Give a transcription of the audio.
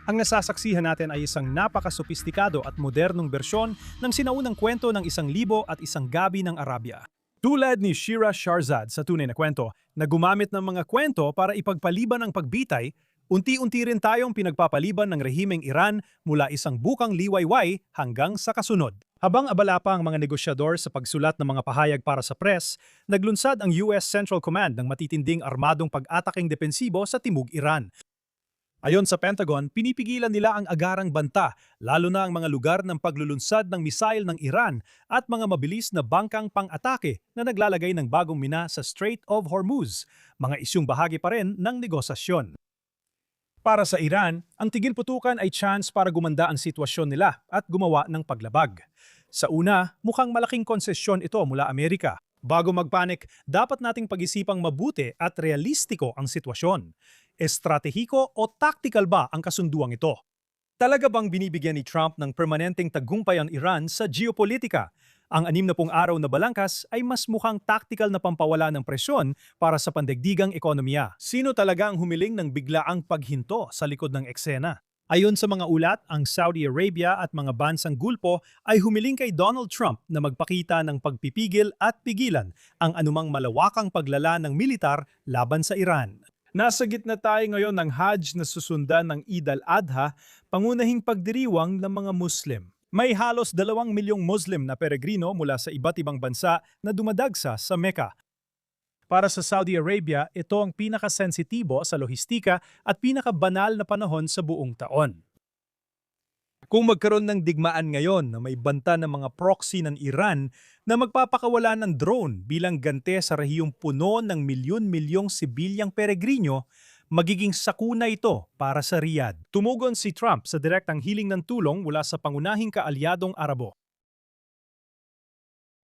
Ang nasasaksihan natin ay isang napaka-sopistikado at modernong bersyon ng sinaunang kwento ng 1,001 Gabi ng Arabia. Tulad ni Shira Sharzad sa Tunay na Kwento, na gumamit ng mga kwento para ipagpaliban ang pagbitay, unti-unti rin tayong pinagpapaliban ng rehimeng Iran mula isang bukang liwayway hanggang sa kasunod. Habang abala pa ang mga negosyador sa pagsulat ng mga pahayag para sa press, naglunsad ang US Central Command ng matitinding armadong pag-ataking depensibo sa Timog Iran. Ayon sa Pentagon, pinipigilan nila ang agarang banta, lalo na ang mga lugar ng paglulunsad ng misail ng Iran at mga mabilis na bangkang pang-atake na naglalagay ng bagong mina sa Strait of Hormuz, mga isyung bahagi pa rin ng negosasyon. Para sa Iran, ang tigil putukan ay chance para gumanda ang sitwasyon nila at gumawa ng paglabag. Sa una, mukhang malaking konsesyon ito mula Amerika. Bago magpanik, dapat nating pag-isipang mabuti at realistiko ang sitwasyon. Estratehiko o tactical ba ang kasunduang ito? Talaga bang binibigyan ni Trump ng permanenteng tagumpay ang Iran sa geopolitika? Ang 60 araw na balangkas ay mas mukhang tactical na pampawala ng presyon para sa pandaigdigang ekonomiya. Sino talaga ang humiling ng biglaang paghinto sa likod ng eksena? Ayon sa mga ulat, ang Saudi Arabia at mga bansang Gulpo ay humiling kay Donald Trump na magpakita ng pagpipigil at pigilan ang anumang malawakang paglala ng militar laban sa Iran. Nasa gitna tayo ngayon ng Hajj na susundan ng Eid al-Adha, pangunahing pagdiriwang ng mga Muslim. May halos 2 milyong Muslim na peregrino mula sa iba't ibang bansa na dumadagsa sa Mecca. Para sa Saudi Arabia, ito ang pinakasensitibo sa lohistika at pinakabanal na panahon sa buong taon. Kung magkaroon ng digmaan ngayon na may banta ng mga proxy ng Iran na magpapakawala ng drone bilang gante sa rehiyong puno ng milyon-milyong sibilyang peregrino, magiging sakuna ito para sa Riyadh. Tumugon si Trump sa direktang hiling ng tulong mula sa pangunahing kaalyadong Arabo.